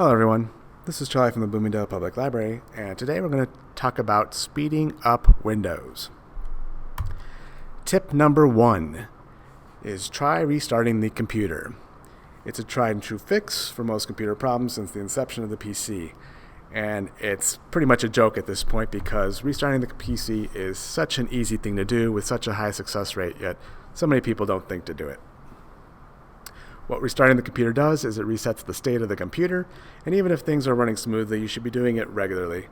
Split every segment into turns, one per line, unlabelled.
Hello everyone, this is Charlie from the Bloomingdale Public Library, and today we're going to talk about speeding up Windows. Tip number 1 is try restarting the computer. It's a tried and true fix for most computer problems since the inception of the PC, and it's pretty much a joke at this point because restarting the PC is such an easy thing to do with such a high success rate, yet so many people don't think to do it. What restarting the computer does is it resets the state of the computer, and even if things are running smoothly, you should be doing it regularly.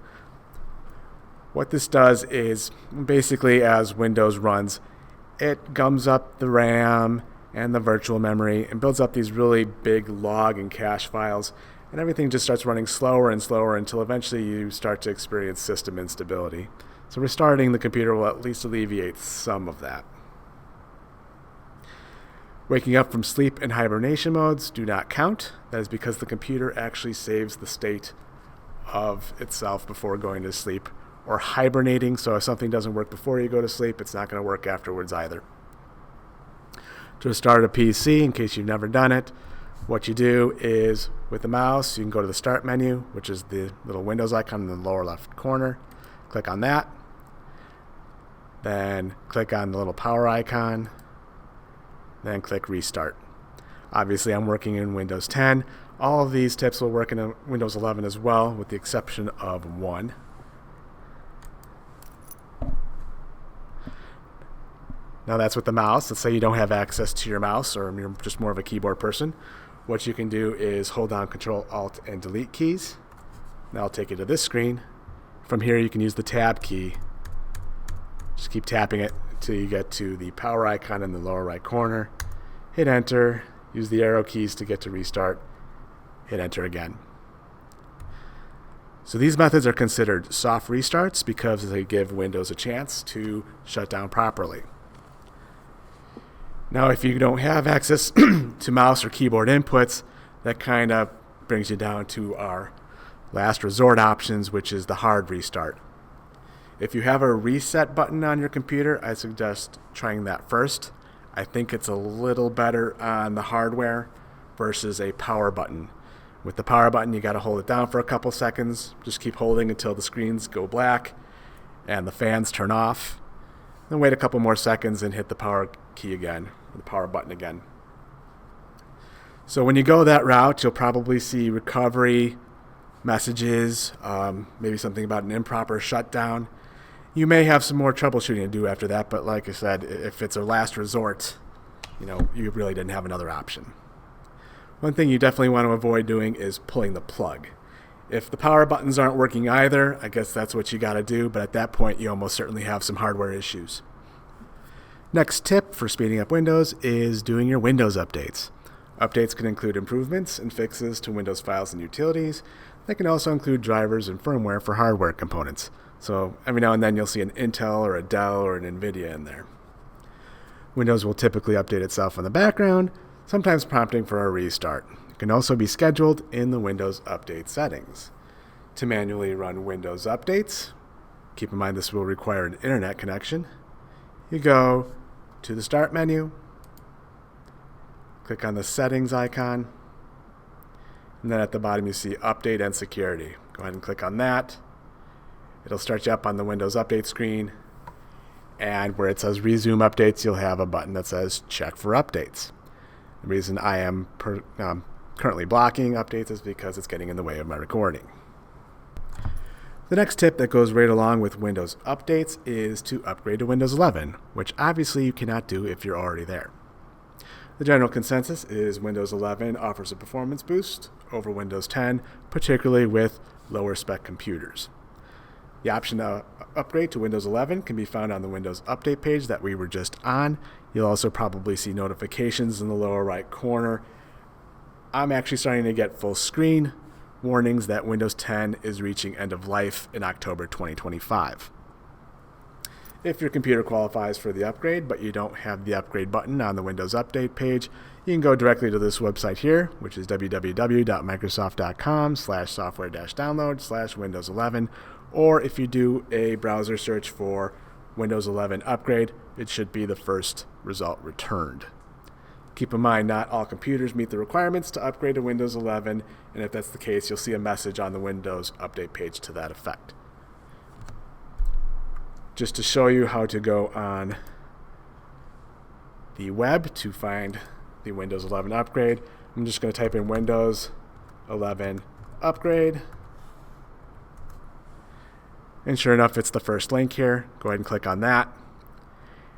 What this does is basically as Windows runs, it gums up the RAM and the virtual memory and builds up these really big log and cache files, and everything just starts running slower and slower until eventually you start to experience system instability. So restarting the computer will at least alleviate some of that. Waking up from sleep and hibernation modes do not count. That is because the computer actually saves the state of itself before going to sleep, or hibernating, so if something doesn't work before you go to sleep, it's not going to work afterwards either. To restart a PC, in case you've never done it, what you do is with the mouse, you can go to the Start menu, which is the little Windows icon in the lower left corner. Click on that. Then click on the little power icon. Then click Restart. Obviously, I'm working in Windows 10. All of these tips will work in Windows 11 as well, with the exception of one. Now that's with the mouse. Let's say you don't have access to your mouse, or you're just more of a keyboard person. What you can do is hold down Control, Alt, and Delete keys. Now I'll take you to this screen. From here, you can use the Tab key. Just keep tapping it until you get to the power icon in the lower right corner. Hit Enter. Use the arrow keys to get to restart. Hit Enter again. So these methods are considered soft restarts because they give Windows a chance to shut down properly. Now, if you don't have access to mouse or keyboard inputs, that kind of brings you down to our last resort options, which is the hard restart. If you have a reset button on your computer, I suggest trying that first. I think it's a little better on the hardware versus a power button. With the power button, you got to hold it down for a couple seconds. Just keep holding until the screens go black and the fans turn off. Then wait a couple more seconds and hit the power key again, the power button again. So when you go that route, you'll probably see recovery messages, maybe something about an improper shutdown. You may have some more troubleshooting to do after that, but like I said, if it's a last resort, you really didn't have another option. One thing you definitely want to avoid doing is pulling the plug. If the power buttons aren't working either, I guess that's what you got to do, but at that point you almost certainly have some hardware issues. Next tip for speeding up Windows is doing your Windows updates. Updates can include improvements and fixes to Windows files and utilities. They can also include drivers and firmware for hardware components. So every now and then you'll see an Intel or a Dell or an NVIDIA in there. Windows will typically update itself in the background, sometimes prompting for a restart. It can also be scheduled in the Windows Update settings. To manually run Windows updates, keep in mind this will require an internet connection. You go to the Start menu, click on the Settings icon, and then at the bottom you see Update and Security. Go ahead and click on that. It'll start you up on the Windows Update screen, and where it says Resume Updates, you'll have a button that says Check for Updates. The reason I am currently blocking updates is because it's getting in the way of my recording. The next tip that goes right along with Windows updates is to upgrade to Windows 11, which obviously you cannot do if you're already there. The general consensus is Windows 11 offers a performance boost over Windows 10, particularly with lower spec computers. The option to upgrade to Windows 11 can be found on the Windows Update page that we were just on. You'll also probably see notifications in the lower right corner. I'm actually starting to get full screen warnings that Windows 10 is reaching end of life in October 2025. If your computer qualifies for the upgrade, but you don't have the upgrade button on the Windows Update page, you can go directly to this website here, which is www.microsoft.com/software-download/Windows 11, or if you do a browser search for Windows 11 upgrade, it should be the first result returned. Keep in mind, not all computers meet the requirements to upgrade to Windows 11, and if that's the case, you'll see a message on the Windows Update page to that effect. Just to show you how to go on the web to find the Windows 11 upgrade, I'm just going to type in Windows 11 upgrade. And sure enough, it's the first link here. Go ahead and click on that.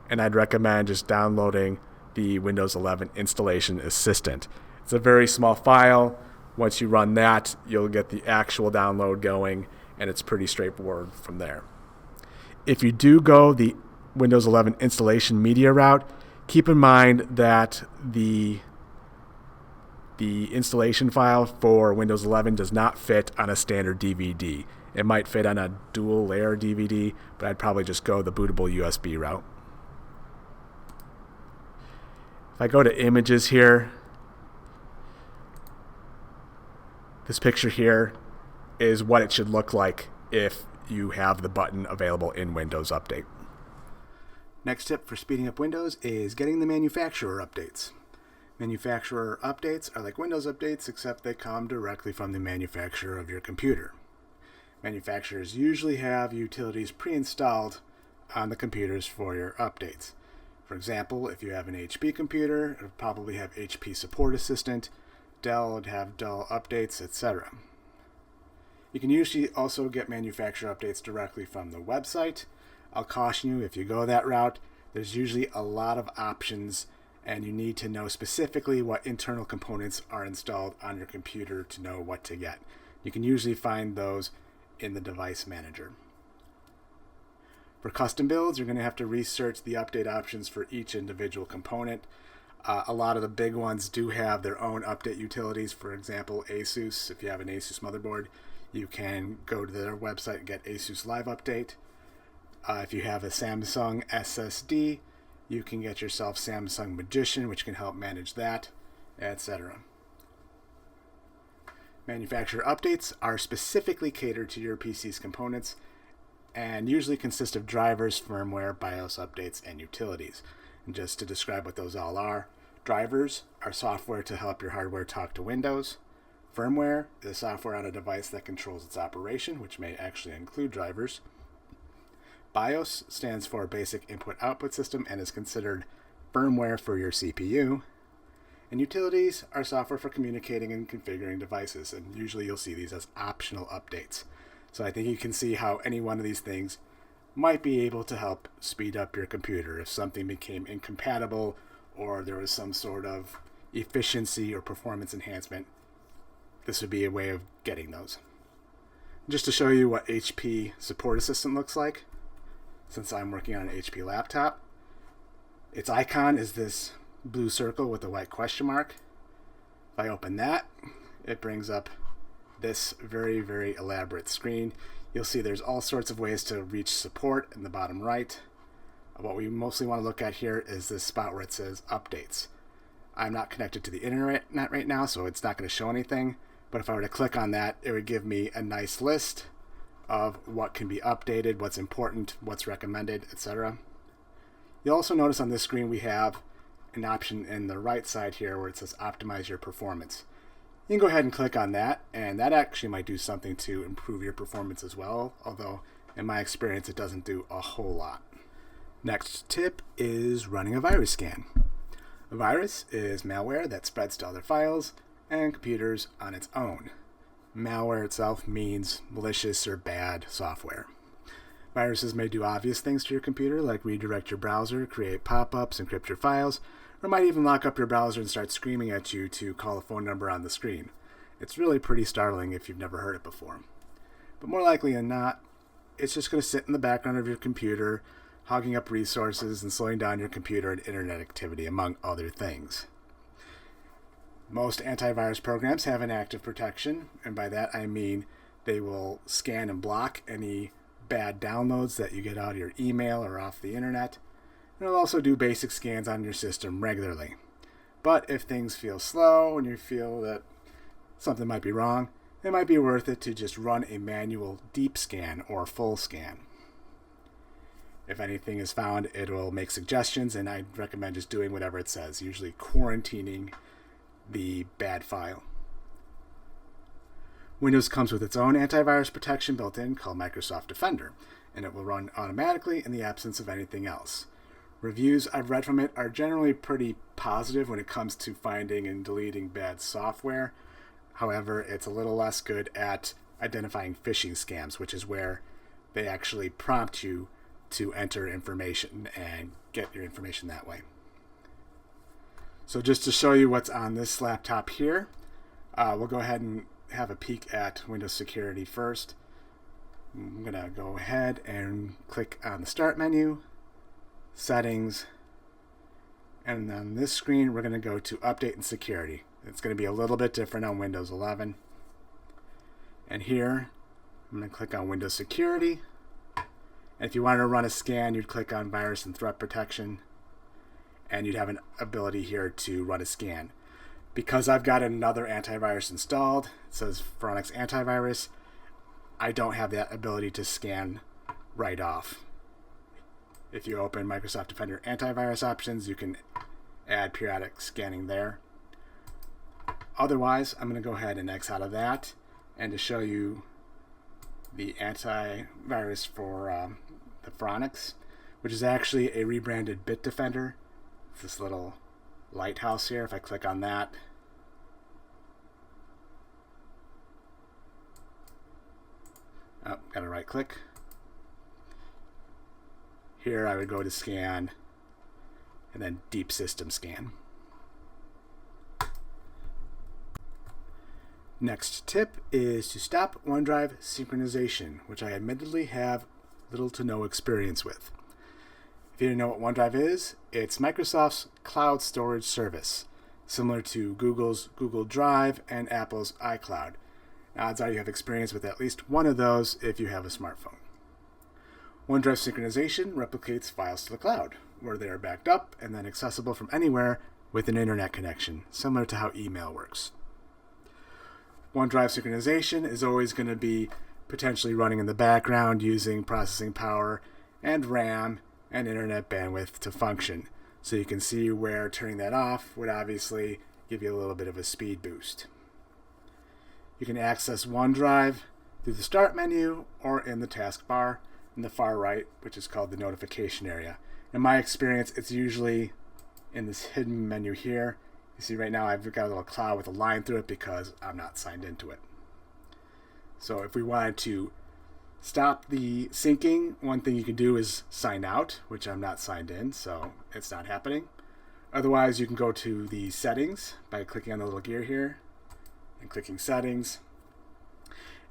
And I'd recommend just downloading the Windows 11 Installation Assistant. It's a very small file. Once you run that, you'll get the actual download going, and it's pretty straightforward from there. If you do go the Windows 11 installation media route, keep in mind that the installation file for Windows 11 does not fit on a standard DVD. It might fit on a dual layer DVD, but I'd probably just go the bootable USB route. If I go to images here, this picture here is what it should look like if you have the button available in Windows Update. Next tip for speeding up Windows is getting the manufacturer updates. Manufacturer updates are like Windows updates, except they come directly from the manufacturer of your computer. Manufacturers usually have utilities pre-installed on the computers for your updates. For example, if you have an HP computer, it'll probably have HP Support Assistant. Dell would have Dell Updates, etc. You can usually also get manufacturer updates directly from the website. I'll caution you, if you go that route, there's usually a lot of options, and you need to know specifically what internal components are installed on your computer to know what to get. You can usually find those in the device manager. For custom builds, you're going to have to research the update options for each individual component. A lot of the big ones do have their own update utilities. For example, ASUS. If you have an ASUS motherboard, you can go to their website and get ASUS Live Update. If you have a Samsung SSD, you can get yourself Samsung Magician, which can help manage that, etc. Manufacturer updates are specifically catered to your PC's components and usually consist of drivers, firmware, BIOS updates, and utilities. And just to describe what those all are, drivers are software to help your hardware talk to Windows. Firmware is software on a device that controls its operation, which may actually include drivers. BIOS stands for Basic Input-Output System and is considered firmware for your CPU. And utilities are software for communicating and configuring devices, and usually you'll see these as optional updates. So I think you can see how any one of these things might be able to help speed up your computer. If something became incompatible or there was some sort of efficiency or performance enhancement, this would be a way of getting those. Just to show you what HP Support Assistant looks like, since I'm working on an HP laptop, its icon is this blue circle with a white question mark. If I open that, it brings up this very, very elaborate screen. You'll see there's all sorts of ways to reach support in the bottom right. What we mostly want to look at here is this spot where it says updates. I'm not connected to the internet right now, so it's not going to show anything. But if I were to click on that, it would give me a nice list of what can be updated, what's important, what's recommended, etc. You'll also notice on this screen we have an option in the right side here where it says optimize your performance. You can go ahead and click on that, and that actually might do something to improve your performance as well, although in my experience it doesn't do a whole lot. Next tip is running a virus scan. A virus is malware that spreads to other files and computers on its own. Malware itself means malicious or bad software. Viruses may do obvious things to your computer, like redirect your browser, create pop-ups, encrypt your files, or might even lock up your browser and start screaming at you to call a phone number on the screen. It's really pretty startling if you've never heard it before. But more likely than not, it's just going to sit in the background of your computer, hogging up resources and slowing down your computer and internet activity, among other things. Most antivirus programs have an active protection, and by that I mean they will scan and block any bad downloads that you get out of your email or off the internet. It'll also do basic scans on your system regularly. But if things feel slow and you feel that something might be wrong, it might be worth it to just run a manual deep scan or full scan. If anything is found, it will make suggestions, and I'd recommend just doing whatever it says, usually quarantining the bad file. Windows comes with its own antivirus protection built in called Microsoft Defender, and it will run automatically in the absence of anything else. Reviews I've read from it are generally pretty positive when it comes to finding and deleting bad software. However, it's a little less good at identifying phishing scams, which is where they actually prompt you to enter information and get your information that way. So just to show you what's on this laptop here, we'll go ahead and have a peek at Windows Security first. I'm going to go ahead and click on the Start menu, Settings, and on this screen we're going to go to Update and Security. It's going to be a little bit different on Windows 11. And here I'm going to click on Windows Security. And if you wanted to run a scan, you'd click on Virus and Threat Protection, and you'd have an ability here to run a scan. Because I've got another antivirus installed, it says Phoronix Antivirus, I don't have that ability to scan right off. If you open Microsoft Defender antivirus options, you can add periodic scanning there. Otherwise, I'm going to go ahead and X out of that, and to show you the antivirus for the Phoronix, which is actually a rebranded Bitdefender. It's this little lighthouse here. If I click on that, gotta right click. Here I would go to scan and then deep system scan. Next tip is to stop OneDrive synchronization, which I admittedly have little to no experience with. If you didn't know what OneDrive is, it's Microsoft's cloud storage service, similar to Google's Google Drive and Apple's iCloud. Odds are you have experience with at least one of those if you have a smartphone. OneDrive synchronization replicates files to the cloud, where they are backed up and then accessible from anywhere with an internet connection, similar to how email works. OneDrive synchronization is always going to be potentially running in the background using processing power and RAM and internet bandwidth to function. So you can see where turning that off would obviously give you a little bit of a speed boost. You can access OneDrive through the Start menu or in the taskbar in the far right, which is called the notification area. In my experience, it's usually in this hidden menu here. You see right now I've got a little cloud with a line through it because I'm not signed into it. So if we wanted to stop the syncing, one thing you can do is sign out, which I'm not signed in, so it's not happening. Otherwise, you can go to the settings by clicking on the little gear here and clicking settings.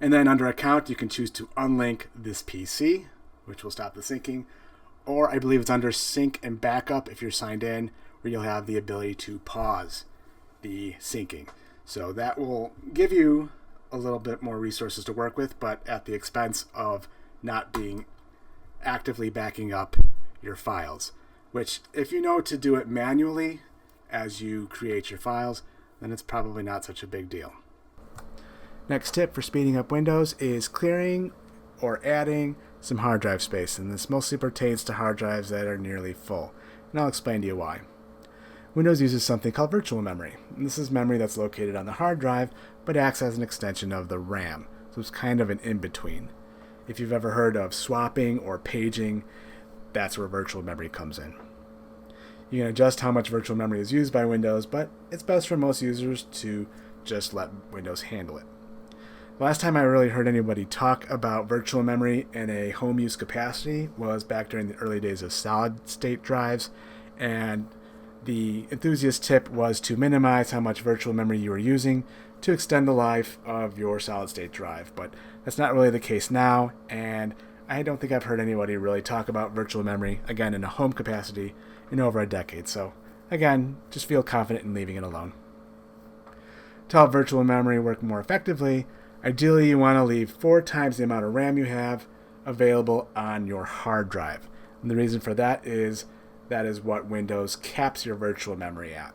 And then under account, you can choose to unlink this PC, which will stop the syncing. Or I believe it's under sync and backup if you're signed in, where you'll have the ability to pause the syncing. So that will give you a little bit more resources to work with, but at the expense of not being actively backing up your files, which if you know to do it manually as you create your files, then it's probably not such a big deal. Next tip for speeding up Windows is clearing or adding some hard drive space, and this mostly pertains to hard drives that are nearly full, and I'll explain to you why. Windows uses something called virtual memory, and this is memory that's located on the hard drive but acts as an extension of the RAM, so it's kind of an in-between. If you've ever heard of swapping or paging, that's where virtual memory comes in. You can adjust how much virtual memory is used by Windows, but it's best for most users to just let Windows handle it. The last time I really heard anybody talk about virtual memory in a home use capacity was back during the early days of solid-state drives, and the enthusiast tip was to minimize how much virtual memory you were using to extend the life of your solid-state drive, but that's not really the case now, and I don't think I've heard anybody really talk about virtual memory, again, in a home capacity in over a decade, so again, just feel confident in leaving it alone. To help virtual memory work more effectively, ideally you want to leave 4 times the amount of RAM you have available on your hard drive. And the reason for that is what Windows caps your virtual memory at.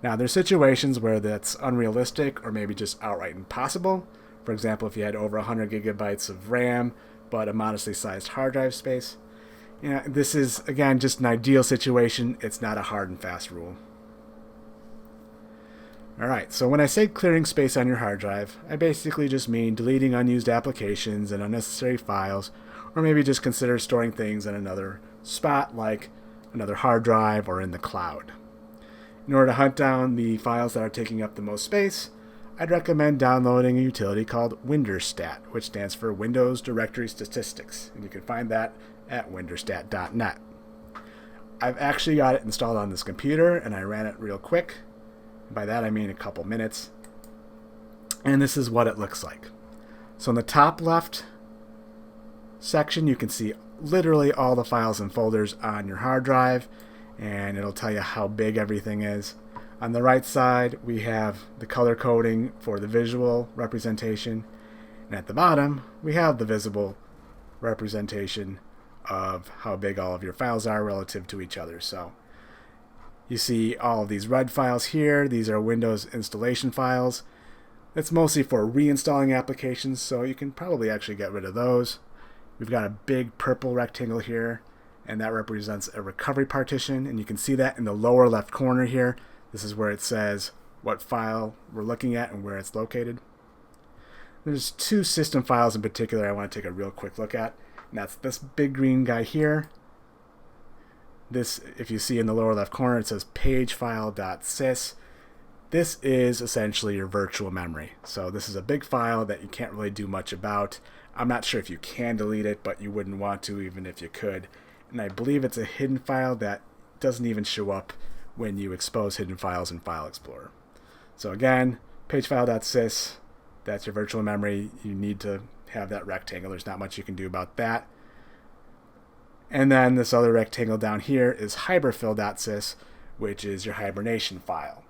Now, there's situations where that's unrealistic or maybe just outright impossible. For example, if you had over 100 gigabytes of RAM but a modestly sized hard drive space. This is, again, just an ideal situation. It's not a hard and fast rule. Alright, so when I say clearing space on your hard drive, I basically just mean deleting unused applications and unnecessary files, or maybe just consider storing things in another spot like another hard drive or in the cloud. In order to hunt down the files that are taking up the most space, I'd recommend downloading a utility called Windorstat, which stands for Windows Directory Statistics, and you can find that at windorstat.net. I've actually got it installed on this computer, and I ran it real quick. By that I mean a couple minutes. And this is what it looks like. So in the top left section, you can see literally all the files and folders on your hard drive, and it'll tell you how big everything is. On the right side, we have the color coding for the visual representation, and at the bottom, we have the visible representation of how big all of your files are relative to each other. So you see all of these red files here. These are Windows installation files. It's mostly for reinstalling applications, so you can probably actually get rid of those. We've got a big purple rectangle here, and that represents a recovery partition, and you can see that in the lower left corner here. This is where it says what file we're looking at and where it's located. There's two system files in particular I want to take a real quick look at, and that's this big green guy here. This, if you see in the lower left corner, it says pagefile.sys. This is essentially your virtual memory. So this is a big file that you can't really do much about. I'm not sure if you can delete it, but you wouldn't want to even if you could. And I believe it's a hidden file that doesn't even show up when you expose hidden files in File Explorer. So again, pagefile.sys, that's your virtual memory. You need to have that rectangle. There's not much you can do about that. And then this other rectangle down here is hyberfill.sys, which is your hibernation file.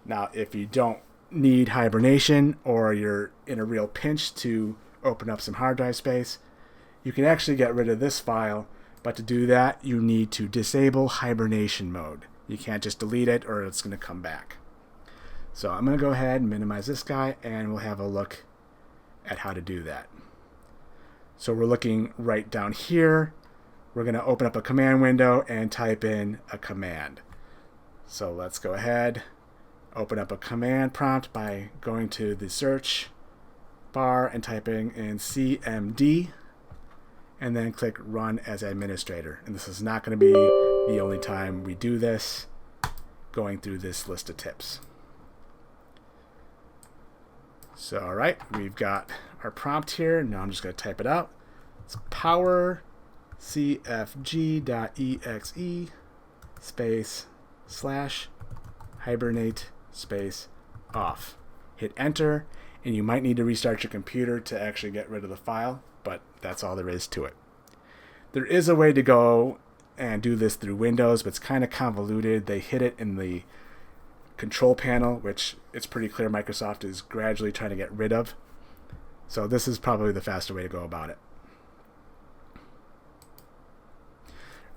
Now, if you don't need hibernation or you're in a real pinch to open up some hard drive space, you can actually get rid of this file, but to do that, you need to disable hibernation mode. You can't just delete it or it's going to come back. So I'm going to go ahead and minimize this guy, and we'll have a look at how to do that. So we're looking right down here. We're going to open up a command window and type in a command. So let's go ahead, open up a command prompt by going to the search bar and typing in CMD, and then click Run as Administrator. And this is not going to be the only time we do this, going through this list of tips. So, all right, we've got our prompt here. Now I'm just going to type it out. It's power cfg.exe space / hibernate space off. Hit enter, and you might need to restart your computer to actually get rid of the file, but that's all there is to it. There is a way to go and do this through Windows, but it's kind of convoluted. They hid it in the control panel, which it's pretty clear Microsoft is gradually trying to get rid of. So this is probably the faster way to go about it.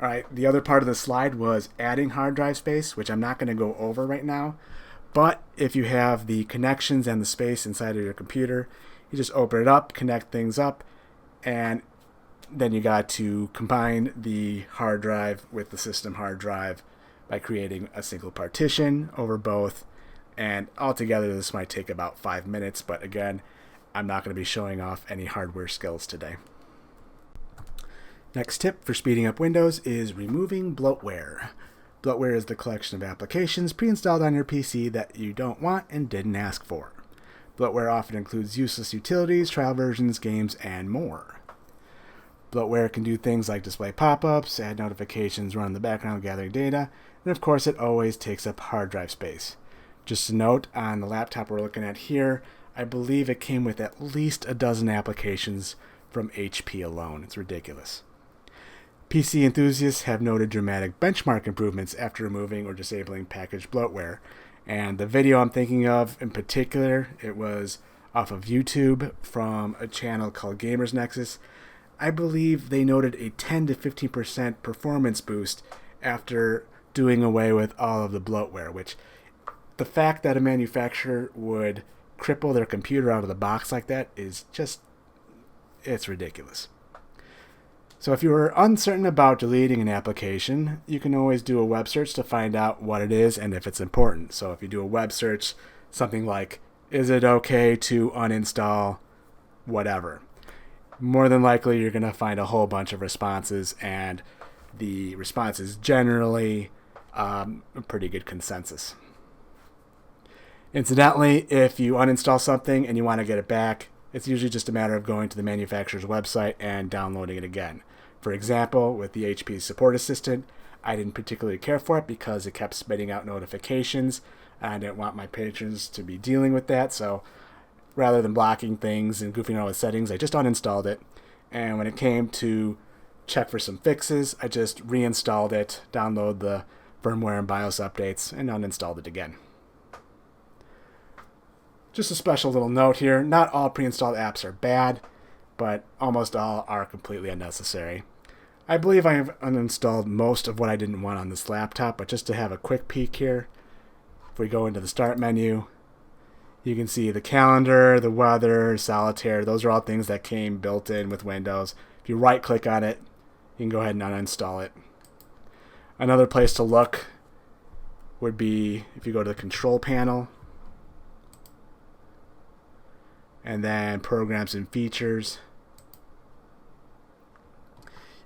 All right, the other part of the slide was adding hard drive space, which I'm not going to go over right now. But if you have the connections and the space inside of your computer, you just open it up, connect things up, and then you got to combine the hard drive with the system hard drive by creating a single partition over both. And altogether, this might take about 5 minutes, but again, I'm not going to be showing off any hardware skills today. Next tip for speeding up Windows is removing bloatware. Bloatware is the collection of applications pre-installed on your PC that you don't want and didn't ask for. Bloatware often includes useless utilities, trial versions, games, and more. Bloatware can do things like display pop-ups, add notifications, run in the background gathering data, and of course it always takes up hard drive space. Just a note, on the laptop we're looking at here, I believe it came with at least a dozen applications from HP alone. It's ridiculous. PC enthusiasts have noted dramatic benchmark improvements after removing or disabling packaged bloatware. And the video I'm thinking of in particular, it was off of YouTube from a channel called Gamers Nexus. I believe they noted a 10 to 15% performance boost after doing away with all of the bloatware, which the fact that a manufacturer would cripple their computer out of the box like that is just, it's ridiculous. So if you are uncertain about deleting an application, you can always do a web search to find out what it is and if it's important. So if you do a web search, something like, is it okay to uninstall whatever? More than likely, you're going to find a whole bunch of responses, and the response is generally a pretty good consensus. Incidentally, if you uninstall something and you want to get it back, it's usually just a matter of going to the manufacturer's website and downloading it again. For example, with the HP Support Assistant, I didn't particularly care for it because it kept spitting out notifications. I didn't want my patrons to be dealing with that, so rather than blocking things and goofing around with settings, I just uninstalled it. And when it came to check for some fixes, I just reinstalled it, download the firmware and BIOS updates, and uninstalled it again. Just a special little note here, not all pre-installed apps are bad, but almost all are completely unnecessary. I believe I have uninstalled most of what I didn't want on this laptop, but just to have a quick peek here, if we go into the Start menu, you can see the calendar, the weather, solitaire. Those are all things that came built in with Windows. If you right-click on it, you can go ahead and uninstall it. Another place to look would be if you go to the Control panel, and then Programs and Features.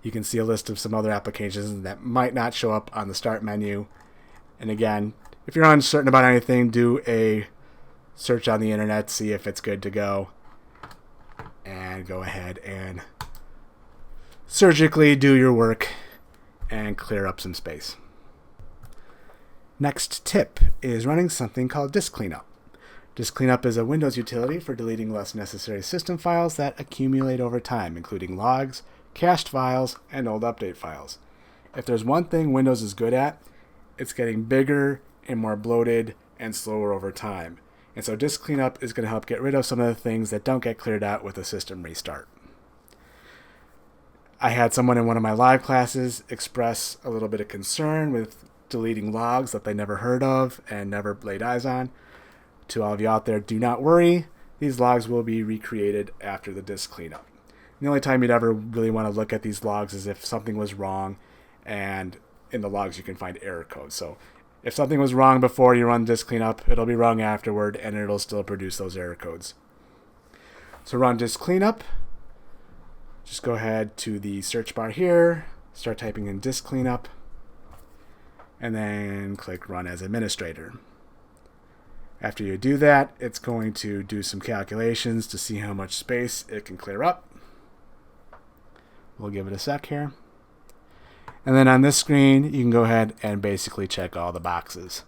You can see a list of some other applications that might not show up on the Start menu. And again, if you're uncertain about anything, do a search on the internet, see if it's good to go, and go ahead and surgically do your work and clear up some space. Next tip is running something called Disk Cleanup. Disk Cleanup is a Windows utility for deleting less necessary system files that accumulate over time, including logs, cached files, and old update files. If there's one thing Windows is good at, it's getting bigger and more bloated and slower over time. And so Disk Cleanup is going to help get rid of some of the things that don't get cleared out with a system restart. I had someone in one of my live classes express a little bit of concern with deleting logs that they never heard of and never laid eyes on. To all of you out there, do not worry. These logs will be recreated after the disk cleanup. The only time you'd ever really want to look at these logs is if something was wrong, and in the logs you can find error code. So if something was wrong before you run disk cleanup, it'll be wrong afterward, and it'll still produce those error codes. So run disk cleanup. Just go ahead to the search bar here, start typing in disk cleanup, and then click Run as Administrator. After you do that, it's going to do some calculations to see how much space it can clear up. We'll give it a sec here. And then on this screen, you can go ahead and basically check all the boxes.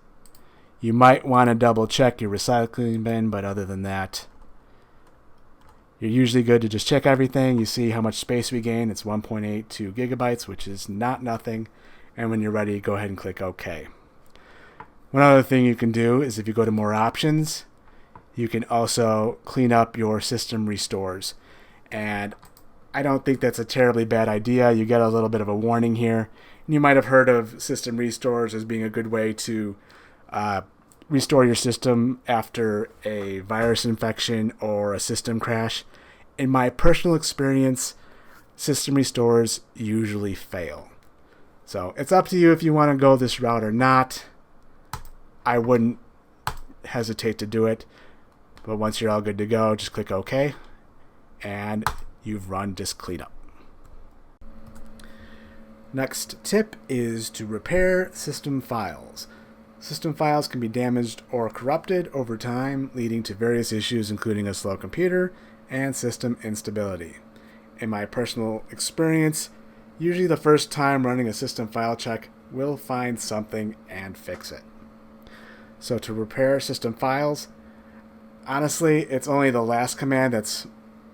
You might want to double check your recycling bin, but other than that, you're usually good to just check everything. You see how much space we gain. It's 1.82 gigabytes, which is not nothing. And when you're ready, go ahead and click OK. One other thing you can do is if you go to More Options, you can also clean up your system restores. And I don't think that's a terribly bad idea. You get a little bit of a warning here. And you might have heard of system restores as being a good way to restore your system after a virus infection or a system crash. In my personal experience, system restores usually fail. So it's up to you if you want to go this route or not. I wouldn't hesitate to do it. But once you're all good to go, just click OK. And you've run disk cleanup. Next tip is to repair system files. System files can be damaged or corrupted over time, leading to various issues including a slow computer and system instability. In my personal experience, usually the first time running a system file check will find something and fix it. So to repair system files, honestly, it's only the last command that's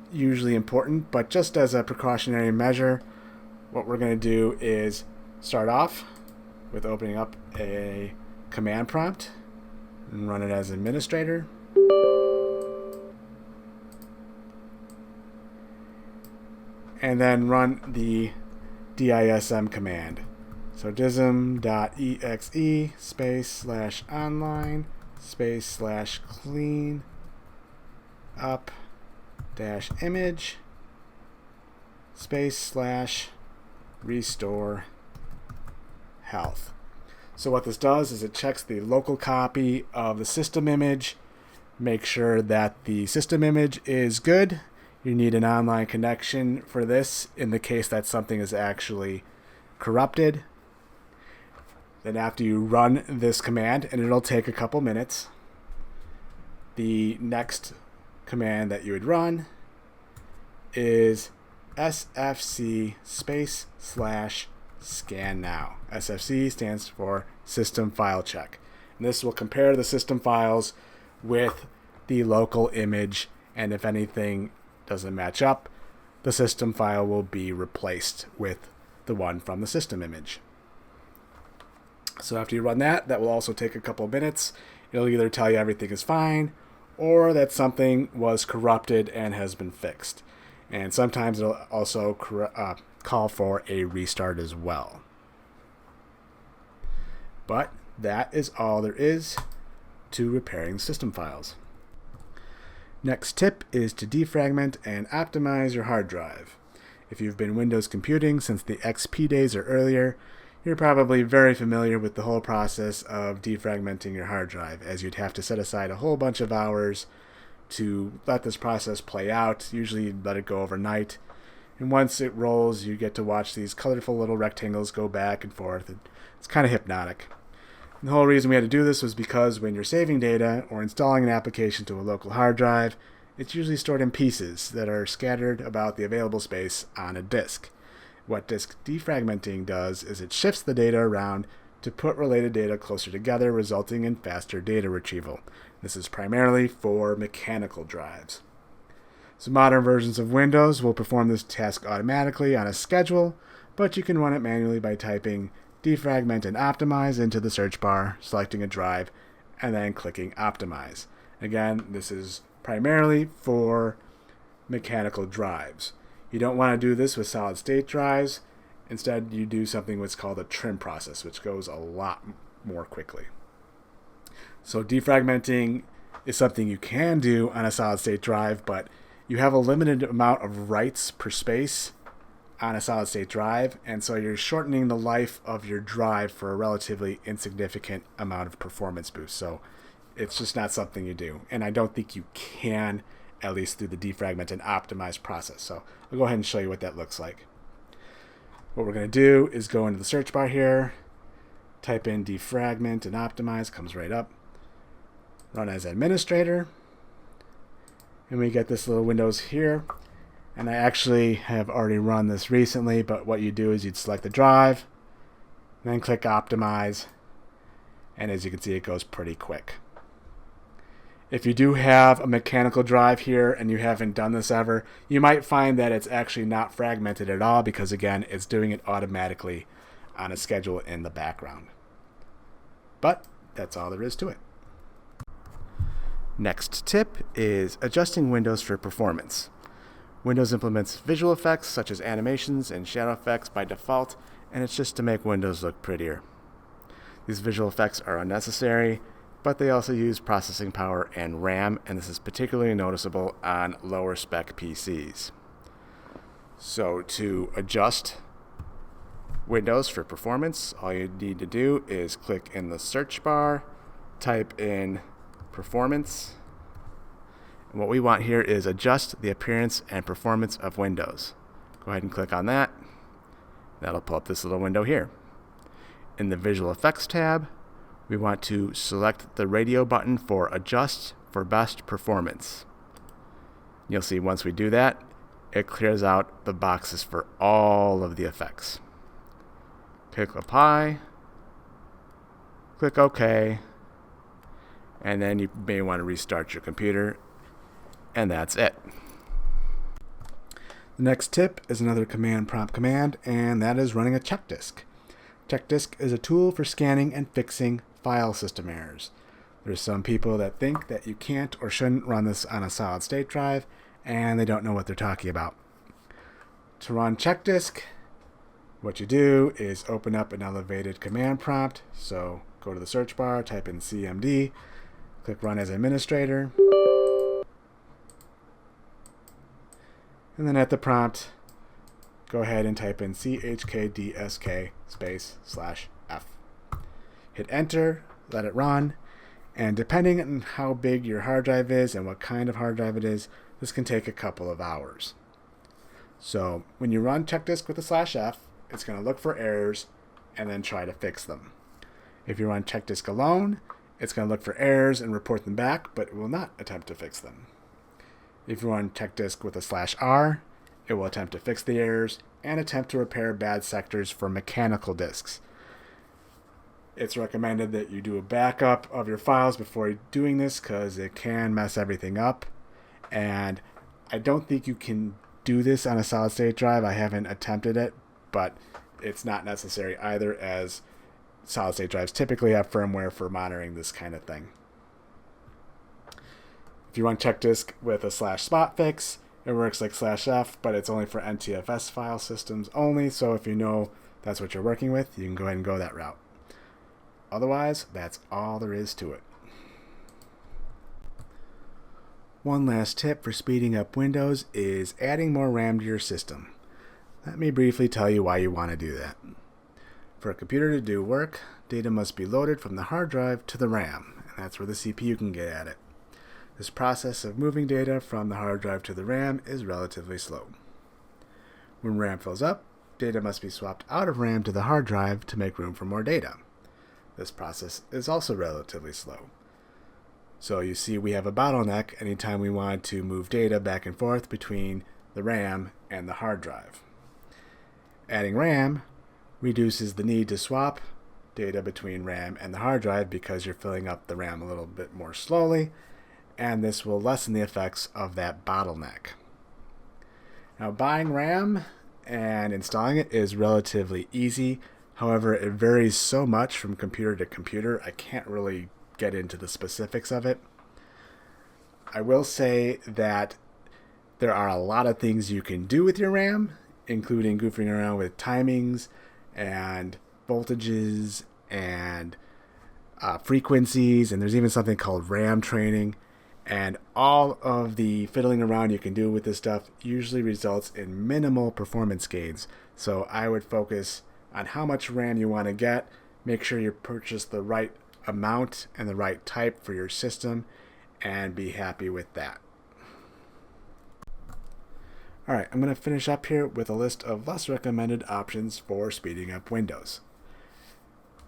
usually important, but just as a precautionary measure, what we're going to do is start off with opening up a command prompt and run it as administrator. And then run the dism command. So dism.exe /online /clean up -image /. restore health. So what this does is it checks the local copy of the system image, make sure that the system image is good. You need an online connection for this in the case that something is actually corrupted. Then after you run this command, and it'll take a couple minutes, the next command that you would run is sfc /scan now. SFC stands for System File Check. And this will compare the system files with the local image, and if anything doesn't match up, the system file will be replaced with the one from the system image. So after you run that, that will also take a couple of minutes. It'll either tell you everything is fine or that something was corrupted and has been fixed. And sometimes it'll also call for a restart as well. But that is all there is to repairing system files. Next tip is to defragment and optimize your hard drive. If you've been Windows computing since the XP days or earlier, you're probably very familiar with the whole process of defragmenting your hard drive, as you'd have to set aside a whole bunch of hours to let this process play out. Usually you'd let it go overnight. And once it rolls, you get to watch these colorful little rectangles go back and forth. It's kind of hypnotic. And the whole reason we had to do this was because when you're saving data or installing an application to a local hard drive, it's usually stored in pieces that are scattered about the available space on a disk. What disk defragmenting does is it shifts the data around to put related data closer together, resulting in faster data retrieval. This is primarily for mechanical drives. So modern versions of Windows will perform this task automatically on a schedule, but you can run it manually by typing defragment and optimize into the search bar, selecting a drive, and then clicking optimize. Again, this is primarily for mechanical drives. You don't want to do this with solid state drives. Instead, you do something what's called a trim process, which goes a lot more quickly. So defragmenting is something you can do on a solid state drive, but you have a limited amount of writes per space on a solid state drive, and so you're shortening the life of your drive for a relatively insignificant amount of performance boost. So it's just not something you do, and I don't think you can, at least through the defragment and optimize process. So I'll go ahead and show you what that looks like. What we're going to do is go into the search bar here, type in defragment and optimize, comes right up, run as administrator, and we get this little Windows here. And I actually have already run this recently, but what you do is you'd select the drive, then click optimize, and as you can see, it goes pretty quick. If you do have a mechanical drive here and you haven't done this ever, you might find that it's actually not fragmented at all because, again, it's doing it automatically on a schedule in the background. But that's all there is to it. Next tip is adjusting Windows for performance. Windows implements visual effects such as animations and shadow effects by default, and it's just to make Windows look prettier. These visual effects are unnecessary, but they also use processing power and RAM, and this is particularly noticeable on lower spec PCs. So to adjust Windows for performance, all you need to do is click in the search bar, type in performance, and what we want here is adjust the appearance and performance of Windows. Go ahead and click on that. That'll pull up this little window here. In the Visual Effects tab, we want to select the radio button for Adjust for Best Performance. You'll see once we do that, it clears out the boxes for all of the effects. Click Apply, click OK, and then you may want to restart your computer, and that's it. The next tip is another command prompt command, and that is running a check disk. Check disk is a tool for scanning and fixing file system errors. There's some people that think that you can't or shouldn't run this on a solid state drive, and they don't know what they're talking about. To run check disk, what you do is open up an elevated command prompt. So go to the search bar, type in CMD, click Run as Administrator, and then at the prompt, go ahead and type in chkdsk /F. Hit enter, let it run, and depending on how big your hard drive is and what kind of hard drive it is, this can take a couple of hours. So when you run checkdisk with the /F, it's going to look for errors and then try to fix them. If you run checkdisk alone, it's going to look for errors and report them back, but it will not attempt to fix them. If you run checkdisk with a /R, it will attempt to fix the errors and attempt to repair bad sectors for mechanical disks. It's recommended that you do a backup of your files before doing this because it can mess everything up. And I don't think you can do this on a solid state drive. I haven't attempted it, but it's not necessary either, as solid state drives typically have firmware for monitoring this kind of thing. If you run checkdisk with a /spotfix, it works like /F, but it's only for NTFS file systems only. So if you know that's what you're working with, you can go ahead and go that route. Otherwise, that's all there is to it. One last tip for speeding up Windows is adding more RAM to your system. Let me briefly tell you why you want to do that. For a computer to do work, data must be loaded from the hard drive to the RAM, and that's where the CPU can get at it. This process of moving data from the hard drive to the RAM is relatively slow. When RAM fills up, data must be swapped out of RAM to the hard drive to make room for more data. This process is also relatively slow. So you see we have a bottleneck anytime we want to move data back and forth between the RAM and the hard drive. Adding RAM reduces the need to swap data between RAM and the hard drive because you're filling up the RAM a little bit more slowly, and this will lessen the effects of that bottleneck. Now, buying RAM and installing it is relatively easy. However, it varies so much from computer to computer, I can't really get into the specifics of it. I will say that there are a lot of things you can do with your RAM, including goofing around with timings and voltages and frequencies, and there's even something called RAM training. And all of the fiddling around you can do with this stuff usually results in minimal performance gains. So I would focus on how much RAM you want to get. Make sure you purchase the right amount and the right type for your system, and be happy with that. Alright, I'm going to finish up here with a list of less recommended options for speeding up Windows.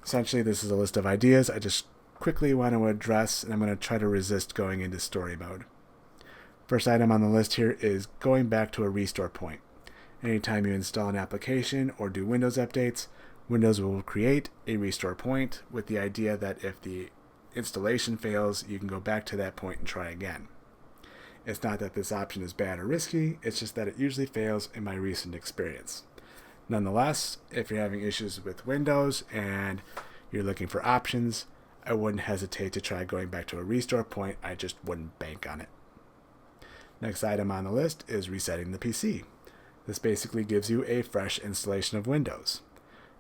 Essentially, this is a list of ideas I just quickly want to address, and I'm going to try to resist going into story mode. First item on the list here is going back to a restore point. Anytime you install an application or do Windows updates, Windows will create a restore point with the idea that if the installation fails, you can go back to that point and try again. It's not that this option is bad or risky, it's just that it usually fails in my recent experience. Nonetheless, if you're having issues with Windows and you're looking for options, I wouldn't hesitate to try going back to a restore point. I just wouldn't bank on it. Next item on the list is resetting the PC. This basically gives you a fresh installation of Windows.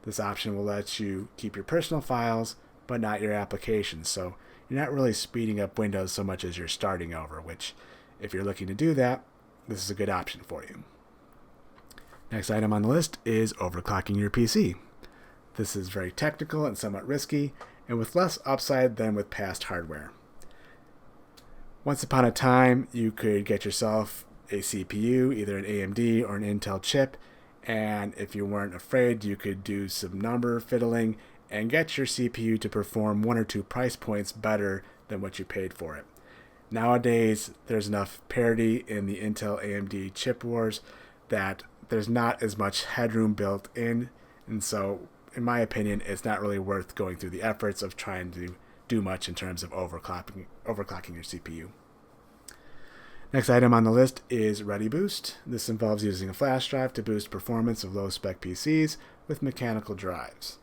This option will let you keep your personal files, but not your applications, so you're not really speeding up Windows so much as you're starting over, which, if you're looking to do that, this is a good option for you. Next item on the list is overclocking your PC. This is very technical and somewhat risky, and with less upside than with past hardware. Once upon a time, you could get yourself a CPU, either an AMD or an Intel chip, and if you weren't afraid, you could do some number fiddling and get your CPU to perform one or two price points better than what you paid for it. Nowadays, there's enough parity in the Intel AMD chip wars that there's not as much headroom built in, and so in my opinion, it's not really worth going through the efforts of trying to do much in terms of overclocking your CPU. Next item on the list is ReadyBoost. This involves using a flash drive to boost performance of low-spec PCs with mechanical drives.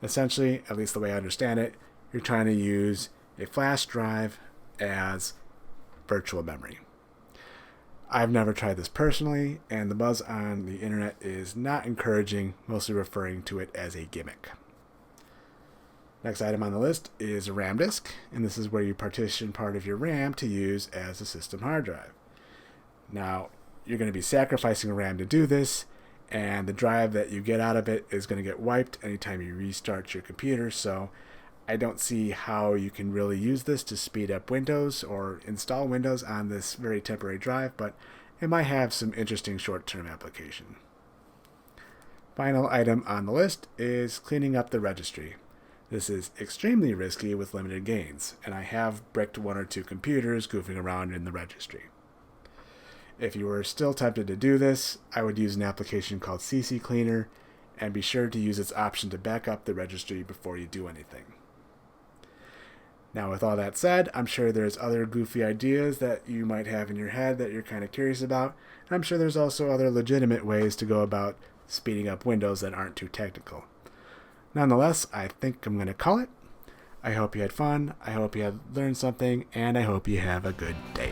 Essentially, at least the way I understand it, you're trying to use a flash drive as virtual memory. I've never tried this personally, and the buzz on the internet is not encouraging, mostly referring to it as a gimmick. Next item on the list is a RAM disk, and this is where you partition part of your RAM to use as a system hard drive. Now, you're going to be sacrificing RAM to do this, and the drive that you get out of it is going to get wiped anytime you restart your computer, so I don't see how you can really use this to speed up Windows or install Windows on this very temporary drive, but it might have some interesting short-term application. Final item on the list is cleaning up the registry. This is extremely risky with limited gains, and I have bricked 1 or 2 computers goofing around in the registry. If you were still tempted to do this, I would use an application called CC Cleaner, and be sure to use its option to back up the registry before you do anything. Now, with all that said, I'm sure there's other goofy ideas that you might have in your head that you're kind of curious about, and I'm sure there's also other legitimate ways to go about speeding up Windows that aren't too technical. Nonetheless, I think I'm going to call it. I hope you had fun, I hope you had learned something, and I hope you have a good day.